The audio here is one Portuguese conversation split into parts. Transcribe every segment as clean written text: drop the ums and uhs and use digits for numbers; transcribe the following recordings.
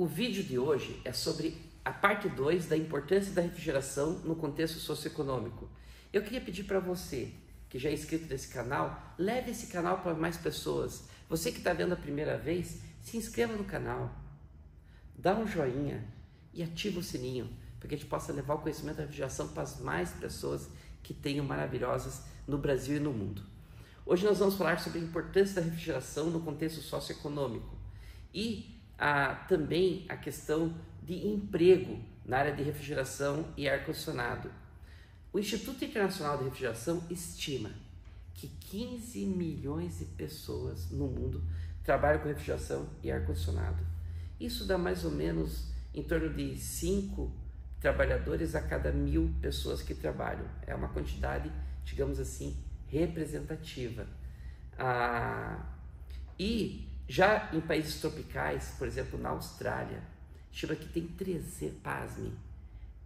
O vídeo de hoje é sobre a parte 2 da importância da refrigeração no contexto socioeconômico. Eu queria pedir para você, que já é inscrito nesse canal, leve esse canal para mais pessoas. Você que está vendo a primeira vez, se inscreva no canal, dá um joinha e ativa o sininho, para que a gente possa levar o conhecimento da refrigeração para as mais pessoas que tenham maravilhosas no Brasil e no mundo. Hoje nós vamos falar sobre a importância da refrigeração no contexto socioeconômico e também a questão de emprego na área de refrigeração e ar-condicionado. O Instituto Internacional de Refrigeração estima que 15 milhões de pessoas no mundo trabalham com refrigeração e ar-condicionado. Isso dá mais ou menos em torno de 5 trabalhadores a cada 1000 pessoas que trabalham. É uma quantidade, digamos assim, representativa. E já em países tropicais, por exemplo, na Austrália, estima que tem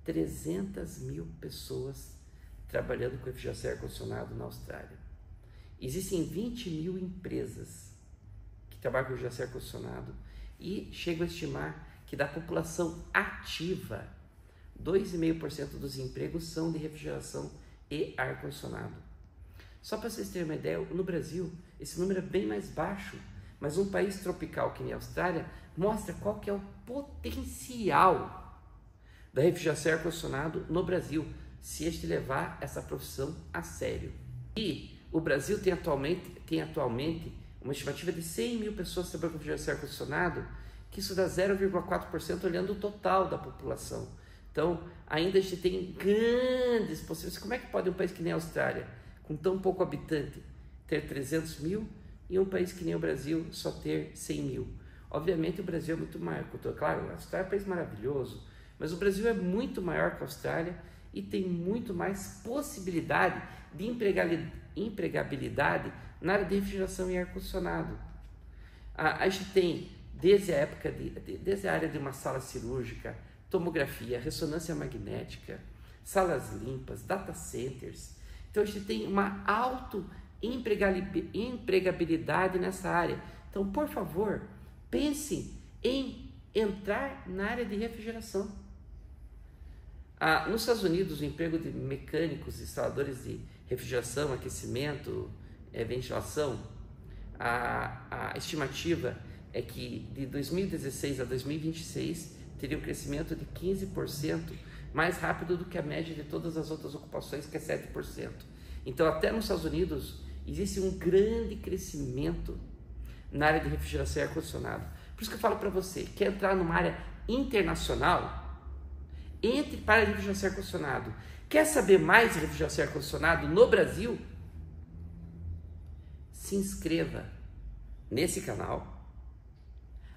300 mil pessoas trabalhando com refrigeração e ar-condicionado na Austrália. Existem 20 mil empresas que trabalham com refrigeração e ar-condicionado e chegam a estimar que da população ativa, 2,5% dos empregos são de refrigeração e ar-condicionado. Só para vocês terem uma ideia, no Brasil esse número é bem mais baixo, mas um país tropical que nem a Austrália mostra qual que é o potencial da refrigeração e ar-condicionado no Brasil, se a gente levar essa profissão a sério. E o Brasil tem atualmente uma estimativa de 100 mil pessoas trabalhando com refrigeração e ar-condicionado, que isso dá 0,4% olhando o total da população. Então, ainda a gente tem grandes possibilidades. Como é que pode um país que nem a Austrália, com tão pouco habitante, ter 300 mil e um país que nem o Brasil só ter 100 mil? Obviamente o Brasil é muito maior. Claro, a Austrália é um país maravilhoso, mas o Brasil é muito maior que a Austrália e tem muito mais possibilidade de empregabilidade na área de refrigeração e ar-condicionado. A gente tem desde a área de uma sala cirúrgica, tomografia, ressonância magnética, salas limpas, data centers. Então a gente tem uma empregabilidade nessa área. Então, por favor, pense em entrar na área de refrigeração. Nos Estados Unidos, o emprego de mecânicos, instaladores de refrigeração, aquecimento, ventilação, a estimativa é que de 2016 a 2026 teria um crescimento de 15% mais rápido do que a média de todas as outras ocupações, que é 7%. Então, até nos Estados Unidos, existe um grande crescimento na área de refrigeração e ar-condicionado. Por isso que eu falo para você, quer entrar numa área internacional? Entre para a refrigeração e ar-condicionado. Quer saber mais de refrigeração e ar-condicionado no Brasil? Se inscreva nesse canal,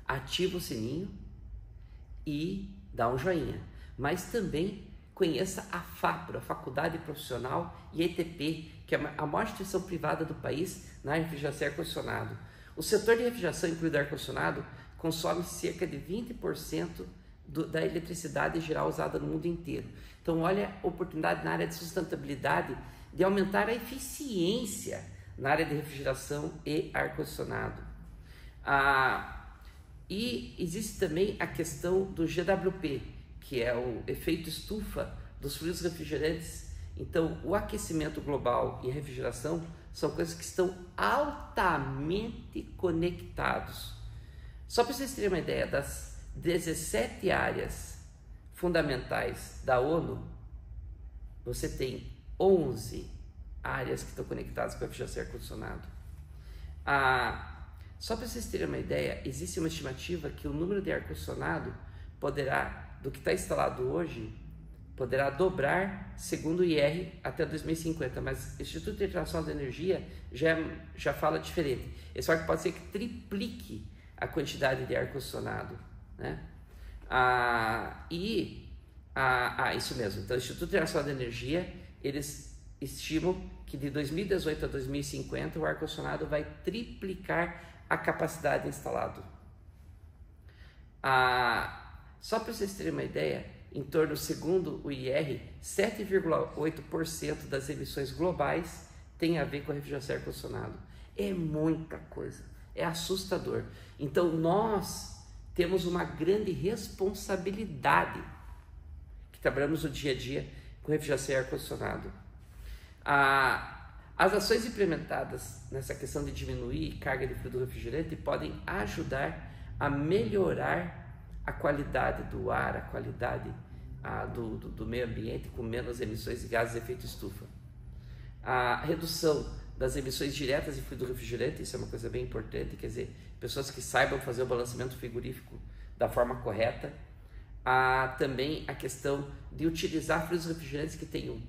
ativa o sininho e dá um joinha. Mas também conheça a FAPRO, a Faculdade Profissional e ETP, que é a maior instituição privada do país na refrigeração e ar-condicionado. O setor de refrigeração, incluído ar-condicionado, consome cerca de 20% da eletricidade geral usada no mundo inteiro. Então, olha a oportunidade na área de sustentabilidade de aumentar a eficiência na área de refrigeração e ar-condicionado. E existe também a questão do GWP, que é o efeito estufa dos fluidos refrigerantes. Então, o aquecimento global e a refrigeração são coisas que estão altamente conectados. Só para vocês terem uma ideia, das 17 áreas fundamentais da ONU, você tem 11 áreas que estão conectadas com a refrigeração e ar-condicionado. Só para vocês terem uma ideia, existe uma estimativa que o número de ar-condicionado do que está instalado hoje, poderá dobrar, segundo o IR, até 2050, mas o Instituto Internacional de Energia já fala diferente. Ele fala que pode ser que triplique a quantidade de ar-condicionado, né? Isso mesmo. Então, o Instituto Internacional de Energia, eles estimam que de 2018 a 2050 o ar-condicionado vai triplicar a capacidade instalada. Só para vocês terem uma ideia, em torno, segundo o IR, 7,8% das emissões globais tem a ver com a refrigeração e ar-condicionado. É muita coisa, é assustador. Então nós temos uma grande responsabilidade que trabalhamos no dia a dia com refrigeração e ar-condicionado. As ações implementadas nessa questão de diminuir carga de fluido refrigerante podem ajudar a melhorar a qualidade do ar, a qualidade do meio ambiente com menos emissões de gases de efeito estufa. A redução das emissões diretas de fluido refrigerante, isso é uma coisa bem importante, quer dizer, pessoas que saibam fazer o balanceamento frigorífico da forma correta. Também a questão de utilizar fluidos refrigerantes que tenham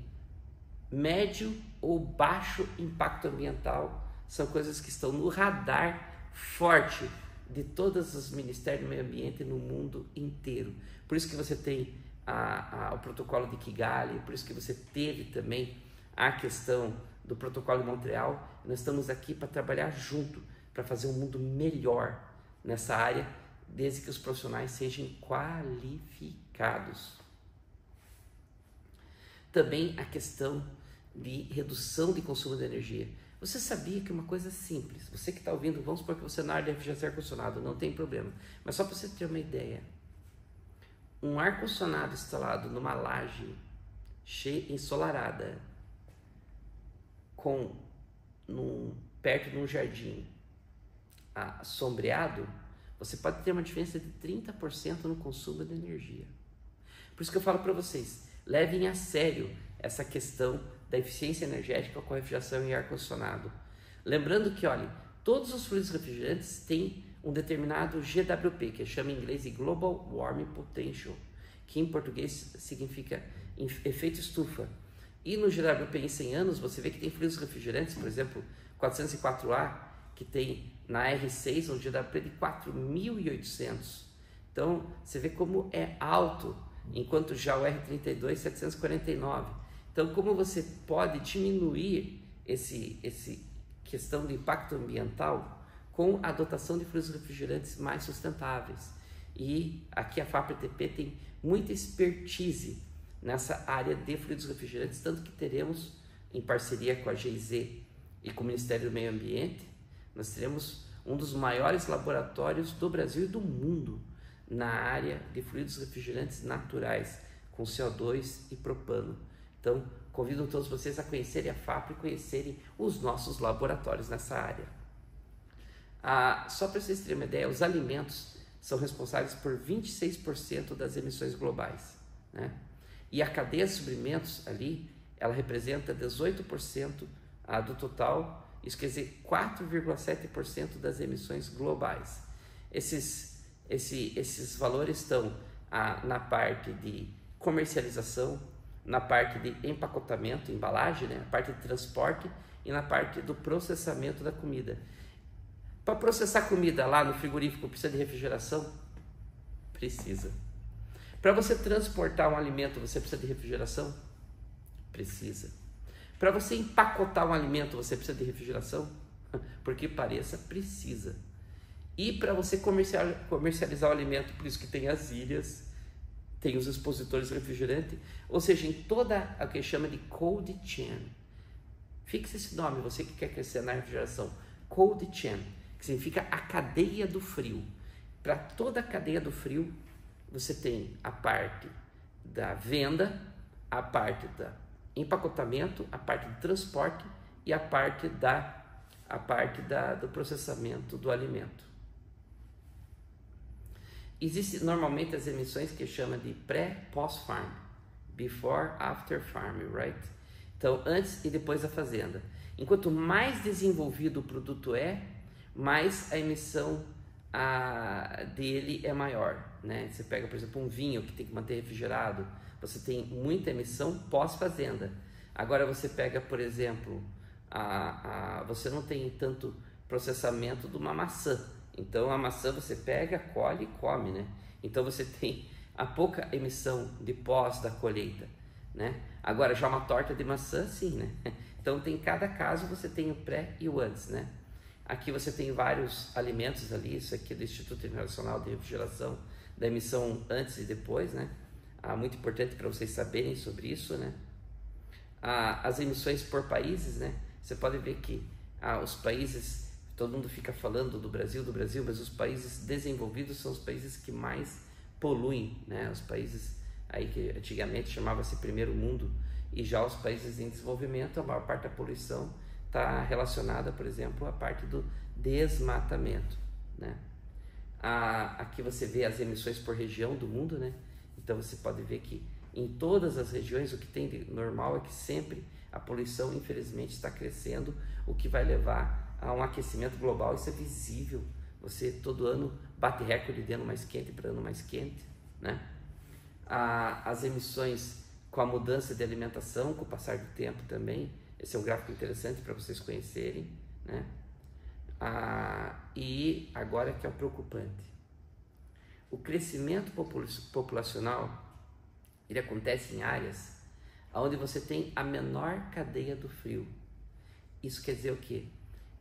médio ou baixo impacto ambiental, são coisas que estão no radar forte de todos os ministérios do meio ambiente no mundo inteiro. Por isso que você tem o protocolo de Kigali, por isso que você teve também a questão do protocolo de Montreal. Nós estamos aqui para trabalhar junto, para fazer um mundo melhor nessa área, desde que os profissionais sejam qualificados. Também a questão de redução de consumo de energia. Você sabia que uma coisa simples, você que está ouvindo, vamos supor que você na área de refrigeração e ar-condicionado, não tem problema, mas só para você ter uma ideia, um ar-condicionado instalado numa laje cheia, ensolarada, perto de um jardim sombreado, você pode ter uma diferença de 30% no consumo de energia. Por isso que eu falo para vocês, levem a sério essa questão da eficiência energética com refrigeração e ar-condicionado. Lembrando que, olha, todos os fluidos refrigerantes têm um determinado GWP, que chama em inglês de Global Warming Potential, que em português significa efeito estufa. E no GWP em 100 anos, você vê que tem fluidos refrigerantes, por exemplo, 404A, que tem na R6 um GWP de 4.800. Então, você vê como é alto, enquanto já o R32 749. Então, como você pode diminuir esse questão de impacto ambiental com a adotação de fluidos refrigerantes mais sustentáveis. E aqui a FAPTP tem muita expertise nessa área de fluidos refrigerantes, tanto que teremos, em parceria com a GIZ e com o Ministério do Meio Ambiente, nós teremos um dos maiores laboratórios do Brasil e do mundo na área de fluidos refrigerantes naturais, com CO2 e propano. Então, convido todos vocês a conhecerem a FAP e conhecerem os nossos laboratórios nessa área. Só para vocês terem uma ideia, os alimentos são responsáveis por 26% das emissões globais, né? E a cadeia de suprimentos ali, ela representa 18% do total, isso quer dizer 4,7% das emissões globais. Esses valores estão na parte de comercialização, na parte de empacotamento, embalagem, né? A parte de transporte e na parte do processamento da comida. Para processar comida lá no frigorífico, precisa de refrigeração? Precisa. Para você transportar um alimento, você precisa de refrigeração? Precisa. Para você empacotar um alimento, você precisa de refrigeração? Porque pareça, precisa. E para você comercializar o alimento, por isso que tem as ilhas, tem os expositores de refrigerante, ou seja, em toda a que chama de cold chain. Fixe esse nome, você que quer crescer na refrigeração. Cold chain, que significa a cadeia do frio. Para toda a cadeia do frio, você tem a parte da venda, a parte do empacotamento, a parte do transporte e a parte do processamento do alimento. Existem normalmente as emissões que chama de pré-pós-farm, before, after farm, right? Então, antes e depois da fazenda. Enquanto mais desenvolvido o produto é, mais a emissão dele é maior, né? Você pega, por exemplo, um vinho que tem que manter refrigerado, você tem muita emissão pós-fazenda. Agora você pega, por exemplo, você não tem tanto processamento de uma maçã. Então a maçã você pega, colhe e come, né? Então você tem a pouca emissão de pós da colheita, né? Agora já uma torta de maçã, sim, né? Então tem cada caso, você tem o pré e o antes, né? Aqui você tem vários alimentos ali, isso aqui é do Instituto Internacional de Refrigeração, da emissão antes e depois, né? Muito importante para vocês saberem sobre isso, né? As emissões por países, né? Você pode ver que os países todo mundo fica falando do Brasil, mas os países desenvolvidos são os países que mais poluem, né? Os países aí que antigamente chamava-se primeiro mundo, e já os países em desenvolvimento, a maior parte da poluição está relacionada, por exemplo, à parte do desmatamento, né? Aqui você vê as emissões por região do mundo, né? Então você pode ver que em todas as regiões o que tem de normal é que sempre a poluição, infelizmente, está crescendo, o que vai levar a um aquecimento global. Isso é visível. Você todo ano bate recorde de ano mais quente para ano mais quente, né? As emissões com a mudança de alimentação, com o passar do tempo também. Esse é um gráfico interessante para vocês conhecerem, né? E agora que é o preocupante. O crescimento populacional, ele acontece em áreas onde você tem a menor cadeia do frio. Isso quer dizer o quê?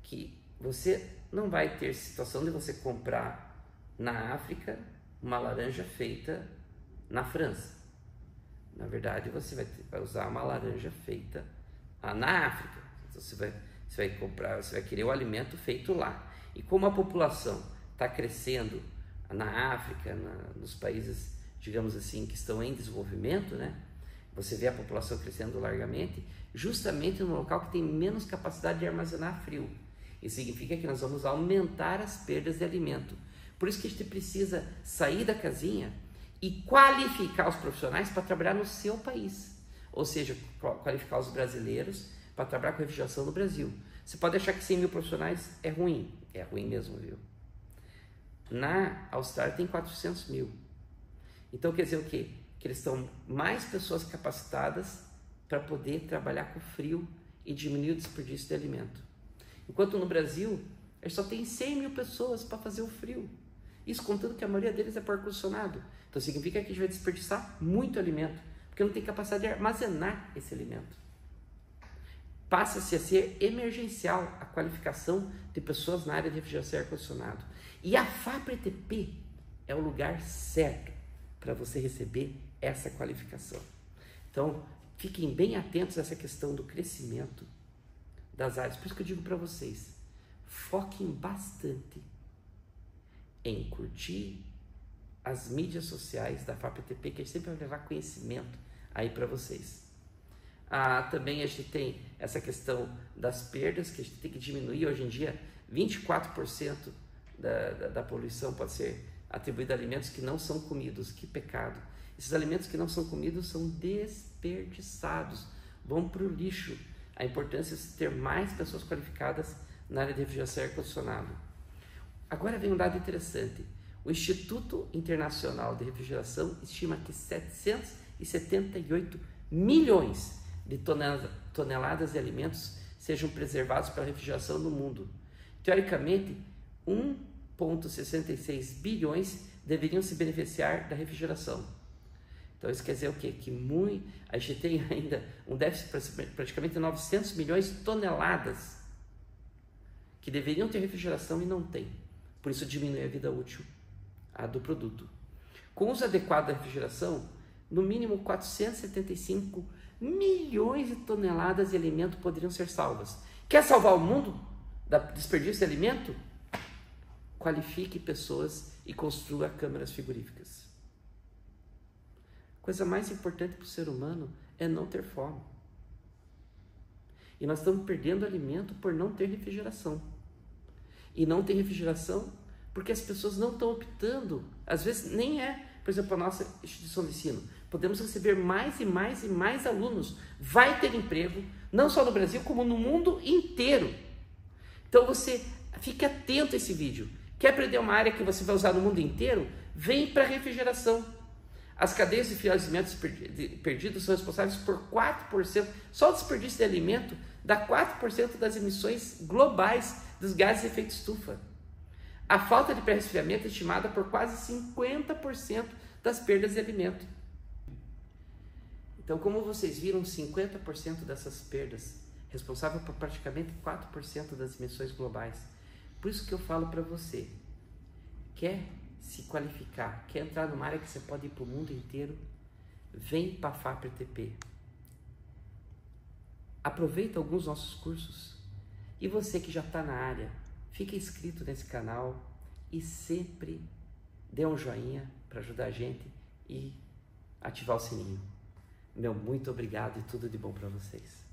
Que você não vai ter situação de você comprar na África uma laranja feita na França. Na verdade, você vai usar uma laranja feita na África. Então, você vai comprar, você vai querer o alimento feito lá. E como a população está crescendo na África, nos países, digamos assim, que estão em desenvolvimento, né? Você vê a população crescendo largamente, justamente no local que tem menos capacidade de armazenar frio. Isso significa que nós vamos aumentar as perdas de alimento. Por isso que a gente precisa sair da casinha e qualificar os profissionais para trabalhar no seu país. Ou seja, qualificar os brasileiros para trabalhar com refrigeração no Brasil. Você pode achar que 100 mil profissionais é ruim. É ruim mesmo, viu? Na Austrália tem 400 mil. Então quer dizer o quê? Que eles estão mais pessoas capacitadas para poder trabalhar com frio e diminuir o desperdício de alimento. Enquanto no Brasil, a gente só tem 100 mil pessoas para fazer o frio. Isso contando que a maioria deles é por ar-condicionado. Então significa que a gente vai desperdiçar muito alimento, porque não tem capacidade de armazenar esse alimento. Passa-se a ser emergencial a qualificação de pessoas na área de refrigeração e ar-condicionado. E a FAPRETP é o lugar certo para você receber essa qualificação. Então, fiquem bem atentos a essa questão do crescimento das áreas. Por isso que eu digo para vocês, foquem bastante em curtir as mídias sociais da FAPRETP, que a gente sempre vai levar conhecimento aí para vocês. Também a gente tem essa questão das perdas, que a gente tem que diminuir. Hoje em dia, 24% da poluição pode ser atribuída a alimentos que não são comidos. Que pecado! Esses alimentos que não são comidos são desperdiçados, vão para o lixo. A importância de ter mais pessoas qualificadas na área de refrigeração e ar-condicionado. Agora vem um dado interessante. O Instituto Internacional de Refrigeração estima que 778 milhões de toneladas de alimentos sejam preservados pela refrigeração no mundo. Teoricamente, 1,66 bilhões deveriam se beneficiar da refrigeração. Então isso quer dizer o quê? Que a gente tem ainda um déficit de praticamente 900 milhões de toneladas que deveriam ter refrigeração e não tem. Por isso diminui a vida útil do produto. Com o uso adequado da refrigeração, no mínimo 475 milhões de toneladas de alimento poderiam ser salvas. Quer salvar o mundo da desperdício de alimento? Qualifique pessoas e construa câmaras frigoríficas. A coisa mais importante para o ser humano é não ter fome. E nós estamos perdendo alimento por não ter refrigeração. E não ter refrigeração porque as pessoas não estão optando. Às vezes nem é, por exemplo, a nossa instituição de ensino. Podemos receber mais e mais e mais alunos. Vai ter emprego, não só no Brasil, como no mundo inteiro. Então você fique atento a esse vídeo. Quer aprender uma área que você vai usar no mundo inteiro? Vem para a refrigeração. As cadeias de financiamentos perdidos são responsáveis por 4%. Só o desperdício de alimento dá 4% das emissões globais dos gases de efeito estufa. A falta de pré-resfriamento é estimada por quase 50% das perdas de alimento. Então, como vocês viram, 50% dessas perdas responsável por praticamente 4% das emissões globais. Por isso que eu falo para você, quer se qualificar, quer entrar numa área que você pode ir para o mundo inteiro, vem para a FAPRETP. Aproveita alguns nossos cursos. E você que já está na área, fique inscrito nesse canal e sempre dê um joinha para ajudar a gente e ativar o sininho. Meu muito obrigado e tudo de bom para vocês.